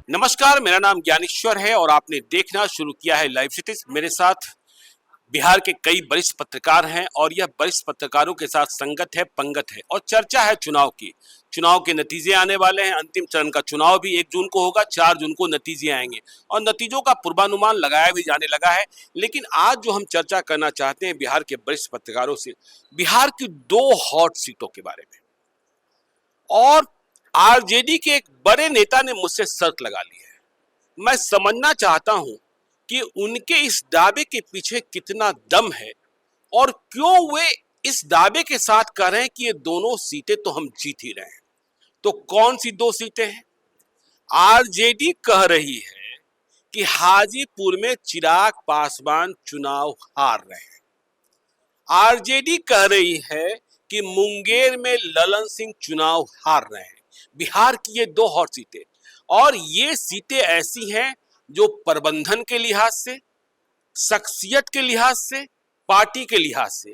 नमस्कार, मेरा नाम ज्ञानेश्वर है और आपने देखना शुरू किया है लाइव सिटीज। मेरे साथ बिहार के कई वरिष्ठ पत्रकार हैं और यह वरिष्ठ पत्रकारों के साथ संगत है, पंगत है और चर्चा है चुनाव की। चुनाव के नतीजे आने वाले हैं। अंतिम चरण का चुनाव भी 1 जून को होगा, 4 जून को नतीजे आएंगे और नतीजों का पूर्वानुमान लगाया भी जाने लगा है। लेकिन आज जो हम चर्चा करना चाहते हैं बिहार के वरिष्ठ पत्रकारों से, बिहार की 2 हॉट सीटों के बारे में। और आरजेडी के एक बड़े नेता ने मुझसे शर्त लगा ली है। मैं समझना चाहता हूं कि उनके इस दावे के पीछे कितना दम है और क्यों वे इस दावे के साथ कह रहे हैं कि ये दोनों सीटें तो हम जीत ही रहे हैं। तो कौन सी 2 सीटें हैं? आरजेडी कह रही है कि हाजीपुर में चिराग पासवान चुनाव हार रहे हैं। आरजेडी कह रही है कि मुंगेर में ललन सिंह चुनाव हार रहे हैं। बिहार की ये 2 हॉट सीटें, और ये सीटें ऐसी हैं जो प्रबंधन के लिहाज से, शख्सियत के लिहाज से, पार्टी के लिहाज से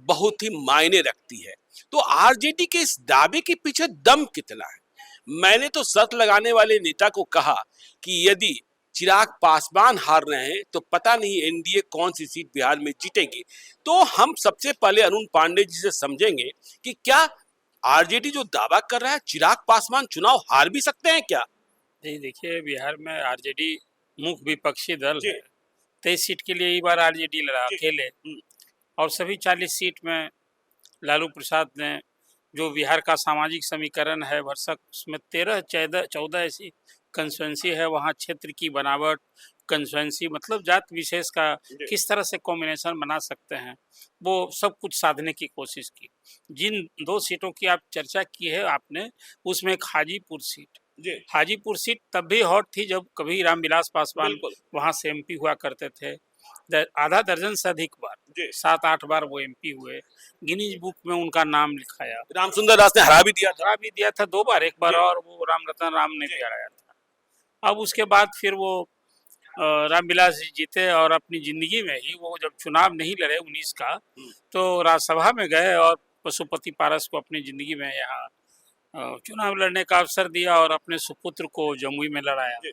बहुत ही मायने रखती है। तो आरजेडी के इस दावे के पीछे दम कितना है? मैंने तो शर्त लगाने वाले नेता को कहा कि यदि चिराग पासवान हार रहे हैं तो पता नहीं एनडीए कौन सी सीट बिहार में जीतेगी। तो हम सबसे पहले अरुण पांडे जी से समझेंगे कि क्या आरजेडी जो दावा कर रहा है चिराग पासवान चुनाव हार भी सकते हैं क्या? जी देखिए, बिहार में आरजेडी मुख्य विपक्षी दल है। 23 सीट के लिए इस बार आरजेडी लड़ा अकेले, और सभी 40 सीट में लालू प्रसाद ने जो बिहार का सामाजिक समीकरण है भरसक, उसमें 13-14 ऐसी कंस्टिट्यूंसी है। वहाँ क्षेत्र की बनावट, कंस्टिट्यूंसी मतलब जात विशेष का किस तरह से कॉम्बिनेशन बना सकते हैं, वो सब कुछ साधने की कोशिश की। जिन 2 सीटों की आप चर्चा की है आपने, उसमें एक हाजीपुर सीट, हाजीपुर सीट तब भी हॉट थी जब कभी रामविलास पासवान वहां से एमपी हुआ करते थे। आधा दर्जन से अधिक बार, 7-8 बार वो एमपी हुए। गिनीज बुक में उनका नाम लिखाया। रामसुंदर दास ने हरा भी दिया था 2 बार, एक बार और वो रामरतन राम ने भी हराया था। अब उसके बाद फिर वो रामविलास जी जीते और अपनी जिंदगी में ही वो जब चुनाव नहीं लड़े 19 का, तो राज्यसभा में गए और पशुपति पारस को अपनी जिंदगी में यहाँ चुनाव लड़ने का अवसर दिया और अपने सुपुत्र को जमुई में लड़ाया।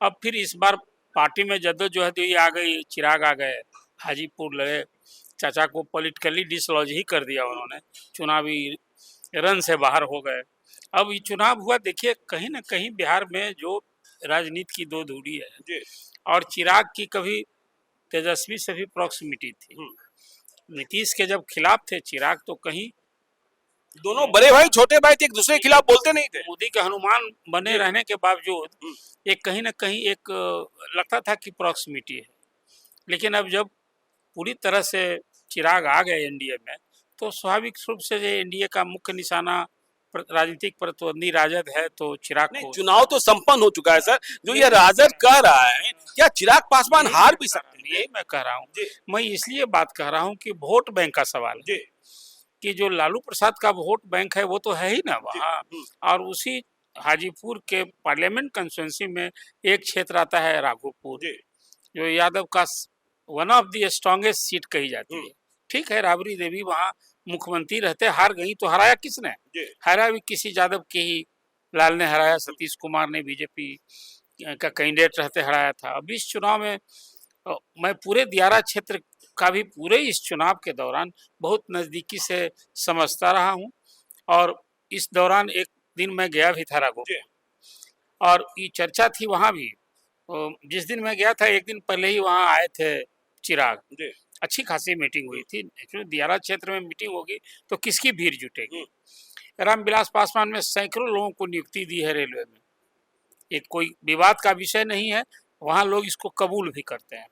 अब फिर इस बार पार्टी में जद्दोजहद आ गई, चिराग आ गए, हाजीपुर लड़े, चाचा को पॉलिटिकली डिसलॉज ही कर दिया उन्होंने, चुनावी रन से बाहर हो गए। अब ये चुनाव हुआ, देखिए कहीं ना कहीं बिहार में जो राजनीति की 2 धुरी है, और चिराग की कभी तेजस्वी से भी प्रॉक्सिमिटी थी। नीतीश के जब खिलाफ थे चिराग, तो कहीं दोनों बड़े भाई छोटे भाई थे, एक दूसरे के खिलाफ बोलते नहीं थे। मोदी के हनुमान बने रहने के बावजूद एक कहीं ना कहीं एक लगता था कि प्रॉक्सिमिटी है। लेकिन अब जब पूरी तरह से चिराग आ गए एनडीए में, तो स्वाभाविक रूप से एनडीए का मुख्य निशाना राजनीतिक प्रतिद्वंदी राजद है, तो चिराग को चुनाव तो संपन्न हो चुका है सर। जो ये राजद कह रहा है, क्या चिराग पासवान हार भी सकते हैं? यही मैं कह रहा हूँ। मैं इसलिए बात कह रहा हूँ कि वोट बैंक का सवाल है कि जो लालू प्रसाद का वोट बैंक है वो तो है ही ना वहाँ, और उसी हाजीपुर के पार्लियामेंट कंस्टिट्यूंसी में एक क्षेत्र आता है राघोपुर, जो यादव का one of the strongest seat कही जाती है। ठीक है, राबड़ी देवी वहाँ मुख्यमंत्री रहते, हार गई, तो हराया किसने? हराया भी किसी यादव के ही लाल ने हराया, सतीश कुमार ने बीजेपी का कैंडिडेट रहते हराया था। अब इस चुनाव में मैं पूरे दियारा क्षेत्र का भी पूरे इस चुनाव के दौरान बहुत नज़दीकी से समझता रहा हूं, और इस दौरान एक दिन मैं गया भी था राघोपुर, और ये चर्चा थी वहां भी। जिस दिन मैं गया था एक दिन पहले ही वहां आए थे चिराग, अच्छी खासी मीटिंग हुई थी। दियारा क्षेत्र में मीटिंग होगी तो किसकी भीड़ जुटेगी? रामविलास पासवान में सैकड़ों लोगों को नियुक्ति दी है रेलवे में, एक कोई विवाद का विषय नहीं है, वहाँ लोग इसको कबूल भी करते हैं।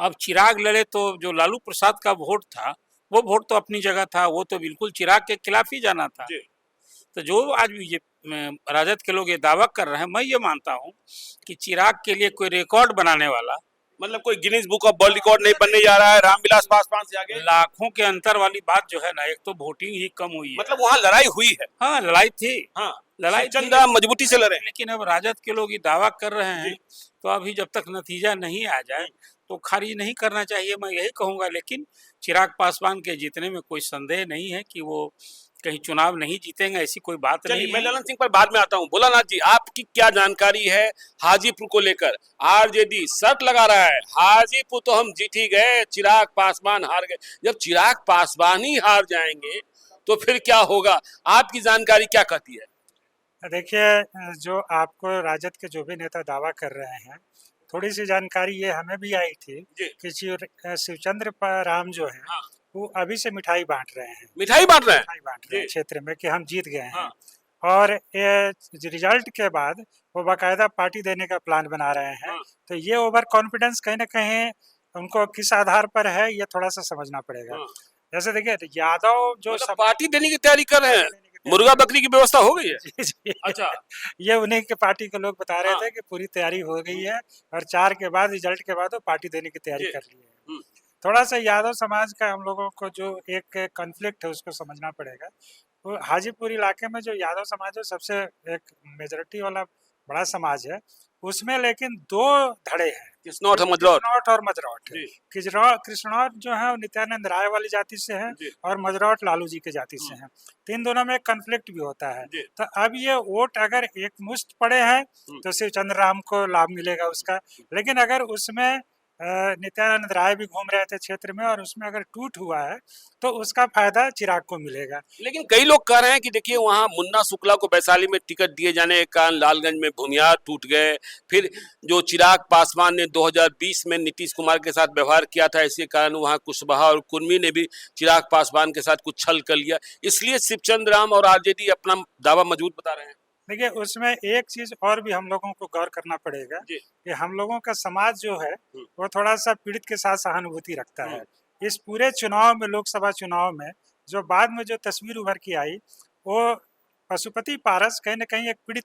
अब चिराग लड़े तो जो लालू प्रसाद का वोट था, वो वोट तो अपनी जगह था, वो तो बिल्कुल चिराग के खिलाफ ही जाना था। तो जो आज भी राजद के लोग ये दावा कर रहे हैं, मैं ये मानता हूँ कि चिराग के लिए कोई रिकॉर्ड बनाने वाला, मतलब कोई Guinness book of world record नहीं बनने जा रहा है रामविलास पासवान से आगे। लाखों के अंतर वाली बात जो है ना, एक तो वोटिंग ही कम हुई है, मतलब वहाँ लड़ाई हुई है। हाँ, लड़ाई थी, हाँ, लड़ाई चंदा मजबूती से लड़े। लेकिन अब राजद के लोग ये दावा कर रहे हैं, तो अभी जब तक नतीजा नहीं आ जाए तो खारिज नहीं करना चाहिए, मैं यही कहूँगा। लेकिन चिराग पासवान के जीतने में कोई संदेह नहीं है कि वो कहीं चुनाव नहीं जीतेंगे, ऐसी कोई बात चलिए नहीं मैं है। ललन सिंह पर बाद में आता हूँ। भोलानाथ जी, आपकी क्या जानकारी है हाजीपुर को लेकर? आरजेडी शर्त लगा रहा है, हाजीपुर तो हम जीत ही गए, चिराग पासवान हार गए। जब चिराग पासवान ही हार जाएंगे तो फिर क्या होगा? आपकी जानकारी क्या कहती है? देखिए, जो आपको राजद के जो भी नेता दावा कर रहे हैं, थोड़ी सी जानकारी ये हमें भी आई थी जी। कि शिवचंद्र राम जो है हाँ। वो अभी से मिठाई बांट रहे हैं, मिठाई बांट रहे हैं? मिठाई बांट रहे हैं क्षेत्र में कि हम जीत गए हैं। हाँ। और ये रिजल्ट के बाद वो बाकायदा पार्टी देने का प्लान बना रहे हैं। हाँ। तो ये ओवर कॉन्फिडेंस कहीं ना कहीं उनको किस आधार पर है, ये थोड़ा सा समझना पड़ेगा। हाँ। जैसे देखिए, यादव जो मतलब पार्टी देने की तैयारी कर रहे हैं, मुर्गा बकरी की व्यवस्था हो गई है? जी जी। अच्छा। ये उन्हीं के पार्टी के लोग बता रहे हाँ। थे कि पूरी तैयारी हो गई है और 4 के बाद, रिजल्ट के बाद वो पार्टी देने की तैयारी जी। कर ली है। थोड़ा सा यादव समाज का हम लोगों को जो एक कॉन्फ्लिक्ट है उसको समझना पड़ेगा। वो हाजीपुर इलाके में जो यादव समाज है सबसे एक मेजोरिटी वाला बड़ा समाज है, उसमें लेकिन 2 धड़े हैं, किसनौर और मजरौर। किसनौर और मजरौट। जी। कृष्णौर जो है वो नित्यानंद राय वाली जाति से है जी। और मजरौट लालू जी की जाति से है। तो इन दोनों में कन्फ्लिक्ट भी होता है। जी। तो अब ये वोट अगर एक मुश्त पड़े हैं तो शिवचंद्र राम को लाभ मिलेगा उसका, लेकिन अगर उसमें नित्यानंद राय भी घूम रहे थे क्षेत्र में और उसमें अगर टूट हुआ है तो उसका फायदा चिराग को मिलेगा। लेकिन कई लोग कह रहे हैं कि देखिए वहां मुन्ना शुक्ला को वैशाली में टिकट दिए जाने के कारण लालगंज में भूमिहार टूट गए। फिर जो चिराग पासवान ने 2020 में नीतीश कुमार के साथ व्यवहार किया था, इसके कारण वहां कुशवाहा और कुर्मी ने भी चिराग पासवान के साथ कुछ छल कर लिया, इसलिए शिवचंद्र राम और आरजेडी अपना दावा मजबूत बता रहे हैं। देखिए, उसमें एक चीज और भी हम लोगों को गौर करना पड़ेगा कि हम लोगों का समाज जो है वो थोड़ा सा पीड़ित के साथ सहानुभूति रखता है। इस पूरे चुनाव में, लोकसभा चुनाव में जो बाद में जो तस्वीर उभर के आई, वो पशुपति पारस कहीं न कहीं एक पीड़ित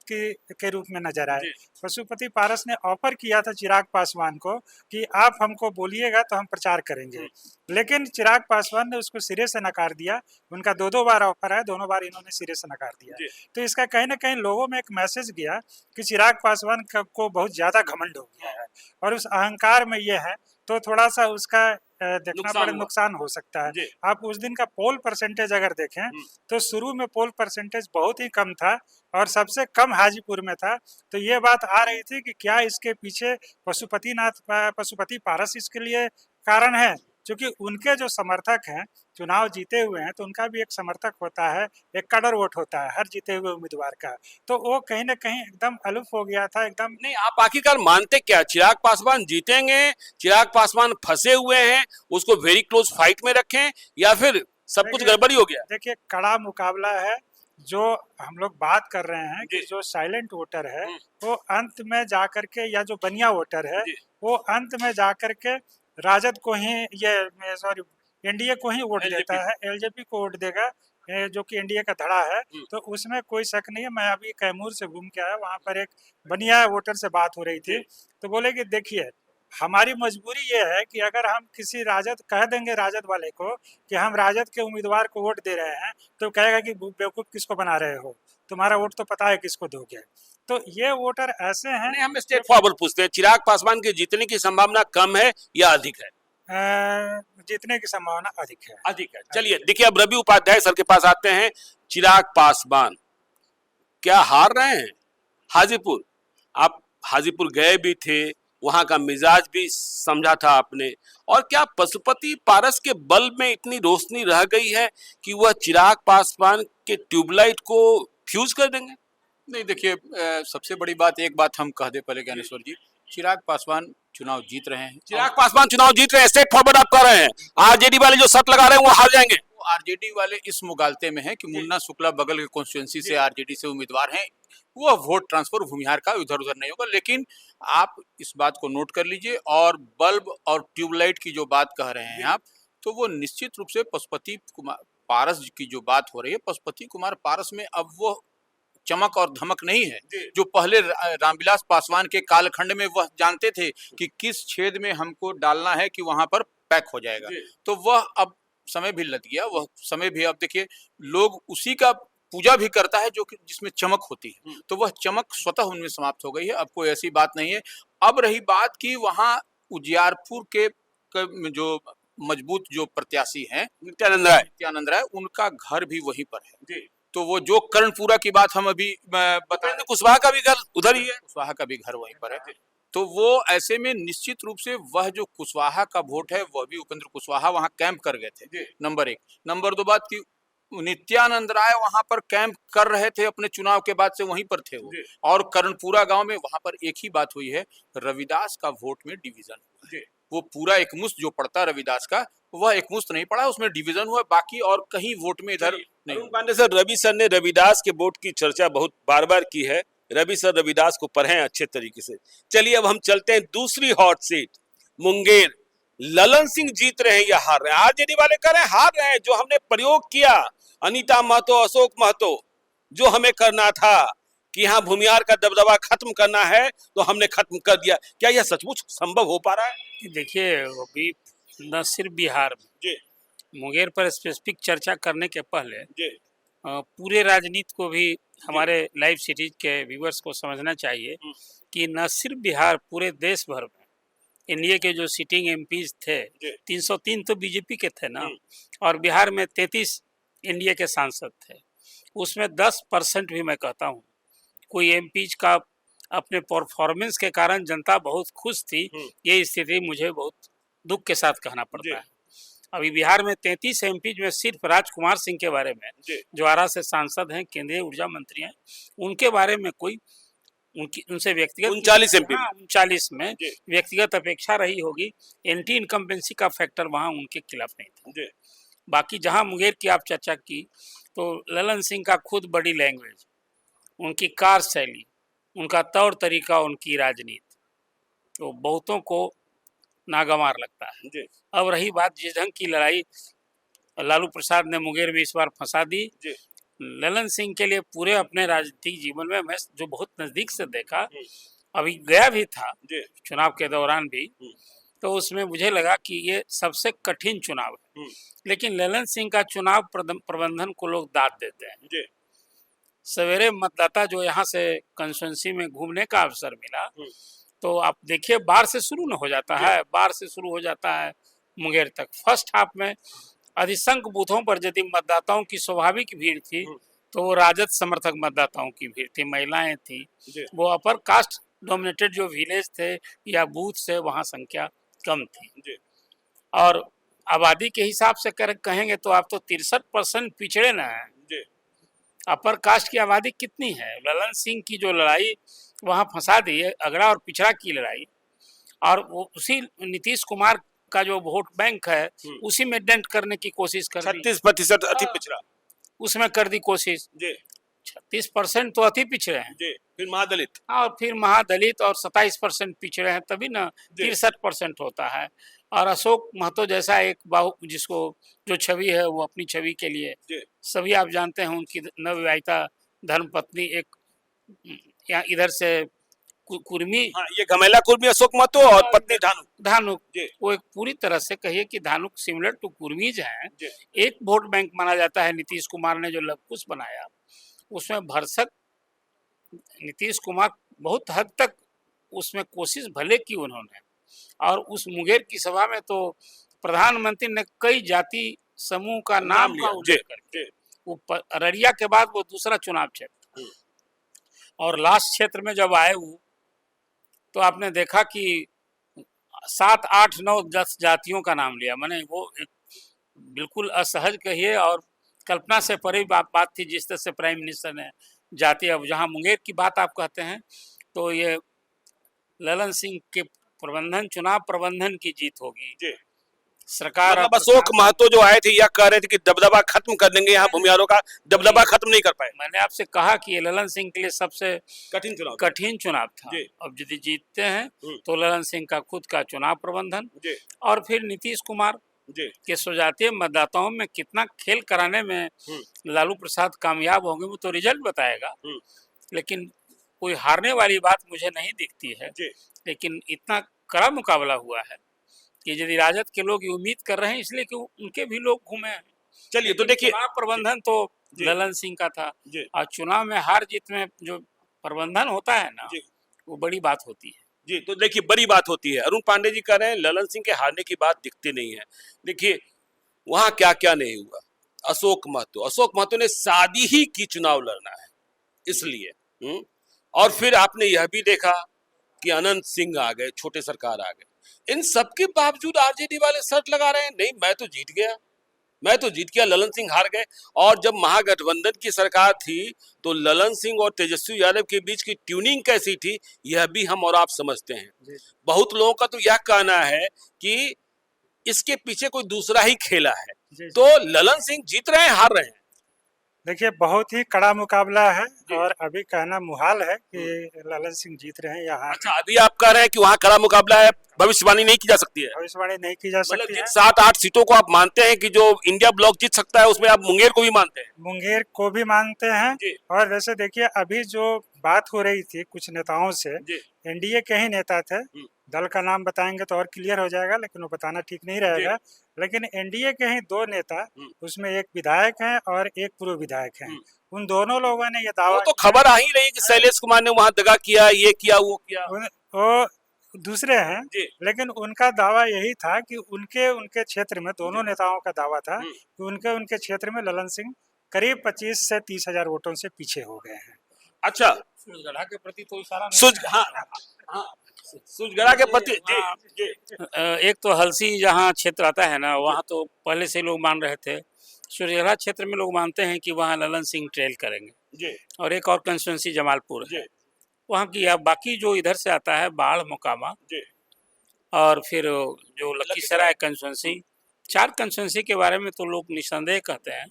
के रूप में नजर आए। पशुपति पारस ने ऑफर किया था चिराग पासवान को कि आप हमको बोलिएगा तो हम प्रचार करेंगे, लेकिन चिराग पासवान ने उसको सिरे से नकार दिया। उनका 2 बार ऑफर आया, दोनों बार इन्होंने सिरे से नकार दिया। तो इसका कहीं ना कहीं लोगों में एक मैसेज गया कि चिराग पासवान को बहुत ज्यादा घमंड हो गया है और उस अहंकार में ये है, तो थोड़ा सा उसका देखना बड़ा नुकसान हो सकता है। आप उस दिन का पोल परसेंटेज अगर देखें तो शुरू में पोल परसेंटेज बहुत ही कम था और सबसे कम हाजीपुर में था। तो ये बात आ रही थी कि क्या इसके पीछे पशुपति पारस इसके लिए कारण है, क्योंकि उनके जो समर्थक हैं, चुनाव जीते हुए हैं, तो उनका भी एक समर्थक होता है, एक कड़र वोट होता है हर जीते हुए उम्मीदवार का। तो वो कहीं ना कहीं एकदम अलूफ हो गया था, एकदम। नहीं, आप आखिरकार मानते क्या चिराग पासवान जीतेंगे? चिराग पासवान फंसे हुए हैं, उसको वेरी क्लोज फाइट में रखें, या फिर सब कुछ गड़बड़ी हो गया? देखिए, कड़ा मुकाबला है। जो हम लोग बात कर रहे हैं कि जो साइलेंट वोटर है वो अंत में जाकर के, या जो बनिया वोटर है वो अंत में जाकर के राजद को ही, ये सॉरी एनडीए को ही वोट देता है, एलजेपी को वोट देगा, जो कि एनडीए का धड़ा है। तो उसमें कोई शक नहीं है। मैं अभी कैमूर से घूम के आया, वहाँ पर एक बनिया वोटर से बात हो रही थी, तो बोले कि देखिए, हमारी मजबूरी ये है कि अगर हम किसी राजद कह देंगे, राजद वाले को कि हम राजद के उम्मीदवार को वोट दे रहे हैं, तो कहेगा कि बेवकूफ किसको बना रहे हो, तुम्हारा वोट तो पता है किसको दोगे। तो ये वोटर ऐसे हैं। नहीं, हम स्ट्रेट फॉरवर्ड पूछते हैं, चिराग पासवान के जीतने की संभावना कम है या अधिक है? जीतने की संभावना अधिक है। अधिक है। चलिए देखिए, अब रवि उपाध्याय सर के पास आते हैं। चिराग पासवान क्या हार रहे हैं हाजीपुर? आप हाजीपुर गए भी थे, वहां का मिजाज भी समझा था आपने, और क्या पशुपति पारस के बल में इतनी रोशनी रह गई है कि वह चिराग पासवान के ट्यूबलाइट को फ्यूज कर देंगे? नहीं, देखिए, सबसे बड़ी बात, एक बात हम कह दे पहले ज्ञानेश्वर जी, चिराग पासवान चुनाव जीत रहे हैं। चिराग पासवान चुनाव जीत रहे हैं, स्ट्रेट फॉरवर्ड आप कह रहे हैं। आरजेडी वाले जो शर्त लगा रहे हैं वो हार जाएंगे। आरजेडी वाले इस मुगालते में है कि मुन्ना शुक्ला बगल के कॉन्स्टिट्यूएंसी से आरजेडी से उम्मीदवार हैं, वो वोट ट्रांसफर भूमिहार का इधर उधर नहीं होगा। लेकिन आप इस बात को नोट कर लीजिए, और बल्ब और ट्यूबलाइट की जो बात कह रहे हैं आप, तो वो निश्चित रूप से पशुपति कुमार पारस की जो बात हो रही है, पशुपति कुमार पारस में अब वो चमक और धमक नहीं है जो पहले रामविलास पासवान के कालखंड में वह जानते थे कि किस छेद में हमको डालना है कि वहां पर पैक हो जाएगा। तो वह अब समय भी लग गया, वह समय भी, अब देखिए, लोग उसी का पूजा भी करता है जो कि जिसमें चमक होती है, तो वह चमक स्वतः उनमें समाप्त हो गई है। अब कोई ऐसी बात नहीं है। अब रही बात कि वहां उजियारपुर के जो मजबूत जो प्रत्याशी हैं नित्यानंद राय नित्यानंद राय, उनका घर भी वहीं पर है। तो वो जो कर्णपुरा की बात हम अभी बता उपेंद्र कुशवाहा का भी घर उधर ही है। कुशवाहा का भी घर वहीं पर है। तो वो ऐसे में निश्चित रूप से वह जो कुशवाहा का वोट है वह भी उपेंद्र कुशवाहा वहां कैंप कर गए थे, नंबर एक। नंबर दो बात की नित्यानंद राय वहां पर कैंप कर रहे थे, अपने चुनाव के बाद से वहीं पर थे वो। और कर्णपुरा गांव में वहां पर एक ही बात हुई है, रविदास का वोट में डिवीजन हुआ है। वो पूरा एक मुश्त जो पड़ता रविदास का, वह एक मुश्त नहीं पड़ा, उसमें डिवीजन हुआ, बाकी और कहीं वोट में इधर नहीं। अरुण पांडे सर, रवि सर ने रविदास के वोट की चर्चा बहुत बार बार की है। रवि सर रविदास को पढ़े अच्छे तरीके से। चलिए अब हम चलते हैं दूसरी हॉट सीट मुंगेर। ललन सिंह जीत रहे हैं या हार रहे हैं? आरजेडी वाले कह रहे हैं हार रहे हैं। जो हमने प्रयोग किया अनीता महतो, अशोक महतो, जो हमें करना था कि यहाँ भूमिहार का दबदबा खत्म करना है, तो हमने खत्म कर दिया। क्या यह सचमुच संभव हो पा रहा है? देखिए, अभी न सिर्फ बिहार में, मुंगेर पर स्पेसिफिक चर्चा करने के पहले पूरे राजनीति को भी हमारे लाइव सीरीज के व्यूअर्स को समझना चाहिए कि न सिर्फ बिहार, पूरे देश भर में एनडीए के जो सिटिंग एमपीज थे 303 तो बीजेपी के थे ना, और बिहार में 33 एनडीए के सांसद थे। उसमें 10% भी मैं कहता हूँ कोई एमपीज का अपने परफॉर्मेंस के कारण जनता बहुत खुश थी। ये स्थिति मुझे बहुत दुख के साथ कहना पड़ता है। अभी बिहार में 33 एमपीज में सिर्फ राजकुमार सिंह के बारे में, जो आरा से सांसद हैं, केंद्रीय ऊर्जा मंत्री हैं, उनके बारे में कोई उनसे व्यक्तिगत 39 एमपी 39 में व्यक्तिगत अपेक्षा रही होगी। एंटी इनकम्बेंसी का फैक्टर वहाँ उनके खिलाफ नहीं था। बाकी जहाँ मुंगेर की आप चर्चा की, तो ललन सिंह का खुद बॉडी लैंग्वेज, उनकी कार शैली, उनका तौर तरीका, उनकी राजनीति, तो बहुतों को नागवार लगता है। अब रही बात जिस ढंग की लड़ाई लालू प्रसाद ने मुंगेर में इस बार फंसा दी, ललन सिंह के लिए पूरे अपने राजनीतिक जीवन में मैं जो बहुत नजदीक से देखा, अभी गया भी था चुनाव के दौरान भी, तो उसमें मुझे लगा कि ये सबसे कठिन चुनाव है। लेकिन ललन सिंह का चुनाव प्रबंधन को लोग दाद देते हैं। सवेरे मतदाता जो यहाँ से कंस्टिट्यूएंसी में घूमने का अवसर मिला, तो आप देखिए बार से शुरू न हो जाता है, बार से शुरू हो जाता है मुंगेर तक। फर्स्ट हाफ में अधिसंख्य बूथों पर यदि मतदाताओं की स्वाभाविक भीड़ थी, तो वो राजद समर्थक मतदाताओं की भीड़ थी, महिलाएं थी, वो अपर कास्ट डोमिनेटेड जो विलेज थे या बूथ से वहाँ संख्या कम थी। और आबादी के हिसाब से कहेंगे तो आप तो 63% पिछड़े न हैं। अपर कास्ट की आबादी कितनी है? ललन सिंह की जो लड़ाई वहाँ फंसा दी है, अगड़ा और पिछड़ा की लड़ाई, और वो उसी नीतीश कुमार का जो वोट बैंक है उसी में डेंट करने की कोशिश कर दी। 36% अति पिछड़ा उसमें कर दी कोशिश। 36% तो अति पिछड़े हैं, फिर महादलित, और फिर महादलित, और 27% पिछड़े हैं, तभी ना 63% होता है। और अशोक महतो जैसा एक बाहु जिसको जो छवि है, वो अपनी छवि के लिए सभी आप जानते हैं, उनकी नवविवाहिता धर्मपत्नी एक इधर से कुर्मी, ये घमेला कुर्मी अशोक महतो और पत्नी धानुक, वो एक पूरी तरह से कहिए कि धानुक सिमिलर टू कुर्मीज हैं। एक वोट बैंक माना जाता है नीतीश कुमार ने जो लवकुश बनाया, उसमें भरसक नीतीश कुमार बहुत हद तक उसमें कोशिश भले की उन्होंने। और उस मुंगेर की सभा में तो प्रधानमंत्री ने कई जाति समूह का नाम का उल्लेख करके, वो अररिया के बाद वो दूसरा चुनाव क्षेत्र, और लास्ट क्षेत्र में जब आए वो, तो आपने देखा कि 7, 8, 9, 10 जातियों का नाम लिया। मैंने वो एक बिल्कुल असहज कहिए और कल्पना से परे बात थी, जिस तरह से प्राइम मिनिस्टर ने जाति। अब जहाँ मुंगेर की बात आप कहते हैं, तो ये ललन सिंह के प्रबंधन, चुनाव प्रबंधन की जीत होगी। सरकार मतलब अशोक महतो जो आए थे यह कह रहे थे कि दबदबा खत्म कर देंगे, यहाँ भूमिहारों का दबदबा खत्म नहीं कर पाए। मैंने आपसे कहा कि ये ललन सिंह के लिए सबसे कठिन चुनाव था। अब यदि जीतते हैं तो ललन सिंह का खुद का चुनाव प्रबंधन, और फिर नीतीश कुमार के स्वजातीय मतदाताओं में कितना खेल कराने में लालू प्रसाद कामयाब होंगे, वो तो रिजल्ट बताएगा। लेकिन कोई हारने वाली बात मुझे नहीं दिखती है। लेकिन इतना कड़ा मुकाबला हुआ है कि यदि राजद के लोग ये उम्मीद कर रहे हैं, इसलिए कि उनके भी लोग घूमे हैं। चलिए तो देखिए, चुनाव प्रबंधन तो ललन सिंह का था, और चुनाव में हार जीत में जो प्रबंधन होता है ना, वो बड़ी बात होती है। जी। तो देखिए बड़ी बात होती है, अरुण पांडे जी कह रहे हैं ललन सिंह के हारने की बात दिखती नहीं है। देखिए वहां क्या क्या नहीं हुआ। अशोक महतो ने शादी ही की चुनाव लड़ना है इसलिए। और फिर आपने यह भी देखा कि अनंत सिंह आ गए, छोटे सरकार आ गए। इन सब के बावजूद आरजेडी वाले शर्त लगा रहे हैं, नहीं मैं तो जीत गया, ललन सिंह हार गए। और जब महागठबंधन की सरकार थी तो ललन सिंह और तेजस्वी यादव के बीच की ट्यूनिंग कैसी थी यह भी हम और आप समझते हैं। बहुत लोगों का तो यह कहना है कि इसके पीछे कोई दूसरा ही खेला है। तो ललन सिंह जीत रहे हैं हार रहे हैं? देखिए बहुत ही कड़ा मुकाबला है और अभी कहना मुहाल है कि ललन सिंह जीत रहे हैं यहाँ। अच्छा, अभी आप कह रहे हैं कि वहाँ कड़ा मुकाबला है, भविष्यवाणी नहीं की जा सकती है? भविष्यवाणी नहीं की जा सकती है। 7-8 सीटों को आप मानते हैं कि जो इंडिया ब्लॉक जीत सकता है, उसमें आप मुंगेर को भी मानते हैं? मुंगेर को भी मानते हैं। और जैसे देखिए अभी जो बात हो रही थी कुछ नेताओं से, एनडीए के ही नेता थे, दल का नाम बताएंगे तो और क्लियर हो जाएगा, लेकिन वो बताना ठीक नहीं रहेगा। लेकिन एनडीए के ही 2 नेता, उसमें एक विधायक हैं और एक पूर्व विधायक हैं। उन दोनों लोगों ने ये दावा, तो खबर आ ही रही कि शैलेश कुमार ने वहाँ दगा किया, ये किया वो किया। वो दूसरे हैं, लेकिन उनका दावा यही था कि उनके क्षेत्र में, दोनों नेताओं का दावा था कि उनके क्षेत्र में ललन सिंह करीब 25 से 30 हजार वोटों से पीछे हो गए हैं। अच्छा, सुजगढ़ा के प्रति तो इशारा सुजगढ़ा के प्रति एक तो हलसी जहाँ क्षेत्र आता है ना, वहाँ तो पहले से लोग मान रहे थे। सुजगढ़ा क्षेत्र में लोग मानते हैं कि वहाँ ललन सिंह ट्रेल करेंगे। और एक और कंस्टिट्यूंसी जमालपुर है, वहाँ की। अब बाकी जो इधर से आता है बाढ़ मोकामा और फिर जो लखीसराय कंस्टिट्यूंसी, 4 कंस्टिट्यूंसी के बारे में तो लोग निस्संदेह कहते हैं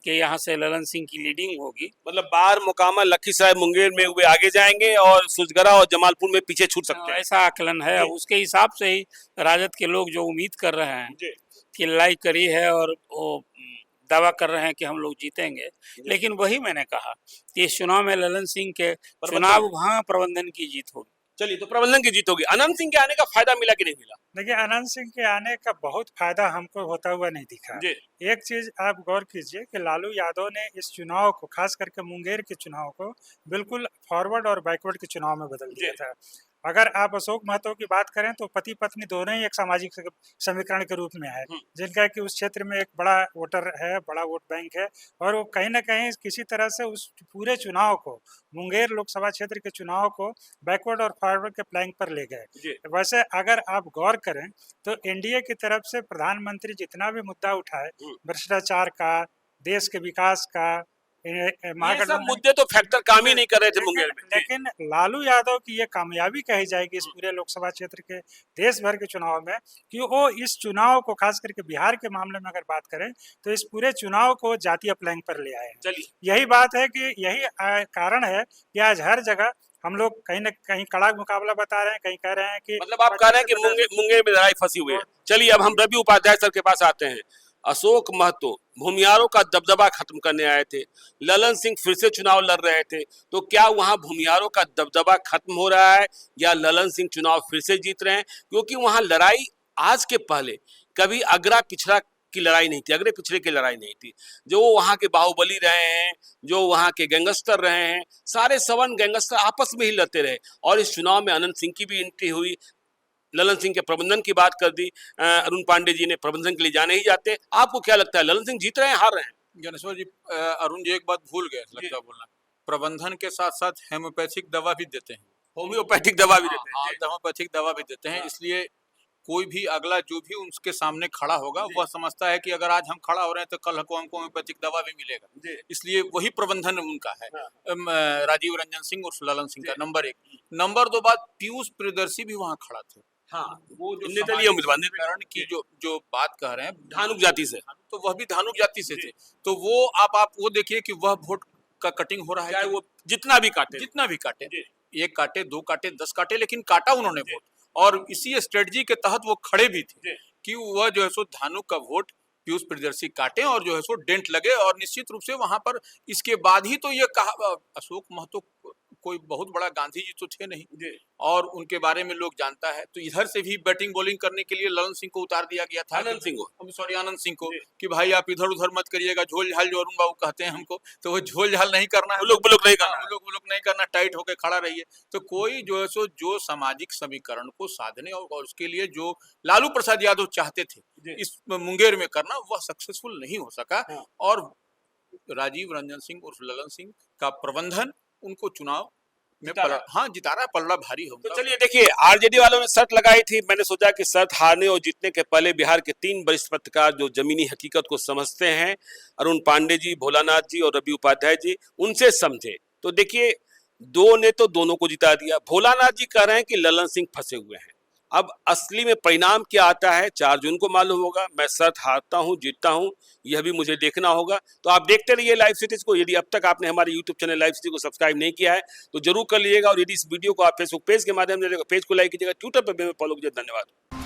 कि यहाँ से ललन सिंह की लीडिंग होगी। मतलब बाढ़ मोकामा लखीसराय मुंगेर में वे आगे जाएंगे और सुजगढ़ा और जमालपुर में पीछे छूट सकते हैं, ऐसा आकलन है। उसके हिसाब से ही राजद के लोग जो उम्मीद कर रहे हैं कि लड़ाई करी है और वो दावा कर रहे हैं कि हम लोग जीतेंगे। लेकिन वही मैंने कहा कि इस चुनाव में ललन सिंह के चुनाव वहाँ प्रबंधन की जीत होगी। चलिए, तो प्रबंधन की जीत होगी। अनंत सिंह के आने का फायदा मिला कि नहीं मिला? देखिए अनंत सिंह के आने का बहुत फायदा हमको होता हुआ नहीं दिखा। एक चीज आप गौर कीजिए कि लालू यादव ने इस चुनाव को, खास करके मुंगेर के चुनाव को, बिल्कुल फॉरवर्ड और बैकवर्ड के चुनाव में बदल दिया था। अगर आप अशोक महतो की बात करें तो पति पत्नी दोनों ही एक सामाजिक समीकरण के रूप में है, जिनका कि उस क्षेत्र में एक बड़ा वोटर है, बड़ा वोट बैंक है, और वो कहीं ना कहीं किसी तरह से उस पूरे चुनाव को, मुंगेर लोकसभा क्षेत्र के चुनाव को बैकवर्ड और फॉरवर्ड के प्लैंक पर ले गए। वैसे अगर आप गौर करें तो एनडीए की तरफ से प्रधानमंत्री जितना भी मुद्दा उठाए, भ्रष्टाचार का, देश के विकास का, ये सब मुद्दे तो फैक्टर काम ही नहीं कर रहे थे मुंगेर में। लेकिन लालू यादव की ये कामयाबी कही जाएगी इस पूरे लोकसभा क्षेत्र के, देश भर के चुनाव में, कि वो इस चुनाव को, खास करके बिहार के मामले में अगर बात करें तो इस पूरे चुनाव को जातीय प्लैंक पर ले आए हैं। यही बात है कि यही कारण है कि आज हर जगह हम लोग कहीं न कहीं कड़ा मुकाबला बता रहे हैं, कहीं कह रहे हैं कि, मतलब आप कह रहे हैं कि मुंगेर में लड़ाई फंसी हुई है। चलिए अब हम रवि उपाध्याय सर के पास आते हैं। अशोक महतो भूमियारों का दबदबा खत्म करने आए थे, ललन सिंह फिर से चुनाव लड़ रहे थे, तो क्या वहां भूमियारों का दबदबा खत्म हो रहा है या ललन सिंह चुनाव फिर से जीत रहे हैं? क्योंकि वहां लड़ाई आज के पहले कभी अगरा पिछड़ा की लड़ाई नहीं थी, अगरे पिछड़े की लड़ाई नहीं थी। जो वहां के बाहुबली रहे हैं, जो वहां के गैंगस्टर रहे हैं, सारे सवन गैंगस्टर आपस में ही लड़ते रहे। और इस चुनाव में अनंत सिंह की भी एंट्री हुई। ललन सिंह के प्रबंधन की बात कर दी, अरुण पांडे जी ने प्रबंधन के लिए जाने ही जाते। आपको क्या लगता है ललन सिंह जीत रहे हैं हार रहे हैं? ज्ञानेश्वर जी, अरुण जी एक बात भूल गए लगता बोलना, प्रबंधन के साथ साथ होम्योपैथिक दवा भी देते हैं। होम्योपैथिक दवा भी देते हैं? होम्योपैथिक दवा भी देते हैं। इसलिए कोई भी अगला जो भी उनके सामने खड़ा होगा वह समझता है कि अगर आज हम खड़ा हो रहे हैं तो कल हमको होम्योपैथिक दवा भी मिलेगा। इसलिए वही प्रबंधन उनका है। राजीव रंजन सिंह और ललन सिंह का नंबर 1। नंबर 2 बात, पीयूष प्रियदर्शी भी वहाँ खड़ा थे। वो जो निर्दलीय उम्मीदवार की जो बात कह रहे हैं धानुक जाति से, तो वह भी धानुक जाति से थे। तो वो आप वो देखिए कि वह वोट का कटिंग हो रहा है, चाहे वो जितना भी काटे, 1 काटे, 2 काटे, 10 काटे, लेकिन काटा उन्होंने वोट। और इसी स्ट्रेटजी के तहत वो खड़े भी थे कि वह जो है सो धानुक का वोट पीयूष प्रियदर्शी काटे और जो है सो डेंट लगे। और निश्चित रूप से वहां पर इसके बाद ही तो ये कहा, अशोक महतो कोई बहुत बड़ा गांधी जी तो थे नहीं और उनके बारे में लोग जानता है, तो इधर से भी बैटिंग बॉलिंग करने के लिए ललन सिंह को उतार दिया गया था, आनंद सिंह को। सॉरी आनंद सिंह को, कि भाई आप इधर उधर मत करिएगा, झोल झाल जो अरुण बाबू कहते हैं हमको, तो वो झोल झाल नहीं करना है, बुलुक बुलुक नहीं करना। वो लोग नहीं करना, टाइट होकर खड़ा रहिए। तो कोई जो है सो जो सामाजिक समीकरण को साधने और उसके लिए जो लालू प्रसाद यादव चाहते थे इस मुंगेर में करना, वह सक्सेसफुल नहीं हो सका। और राजीव रंजन सिंह उर्फ ललन सिंह का प्रबंधन उनको चुनाव में जितारा, पलड़ा भारी होगा। तो चलिए देखिए, आरजेडी वालों ने शर्त लगाई थी, मैंने सोचा कि शर्त हारने और जीतने के पहले बिहार के 3 वरिष्ठ पत्रकार जो जमीनी हकीकत को समझते हैं, अरुण पांडे जी, भोलानाथ जी और रवि उपाध्याय जी, उनसे समझे। तो देखिए 2 ने तो दोनों को जिता दिया। भोलानाथ जी कह रहे हैं कि ललन सिंह फंसे हुए हैं। अब असली में परिणाम क्या आता है 4 जून को मालूम होगा। मैं शर्त हारता हूं, जीतता हूं, यह भी मुझे देखना होगा। तो आप देखते रहिए लाइव सिटीज को। यदि अब तक आपने हमारे यूट्यूब चैनल लाइव सिटी को सब्सक्राइब नहीं किया है तो जरूर कर लीजिएगा। और यदि इस वीडियो को आप फेसबुक पेज के माध्यम से पेज को लाइक कीजिएगा, ट्विटर पर भी फॉलो कीजिए। धन्यवाद।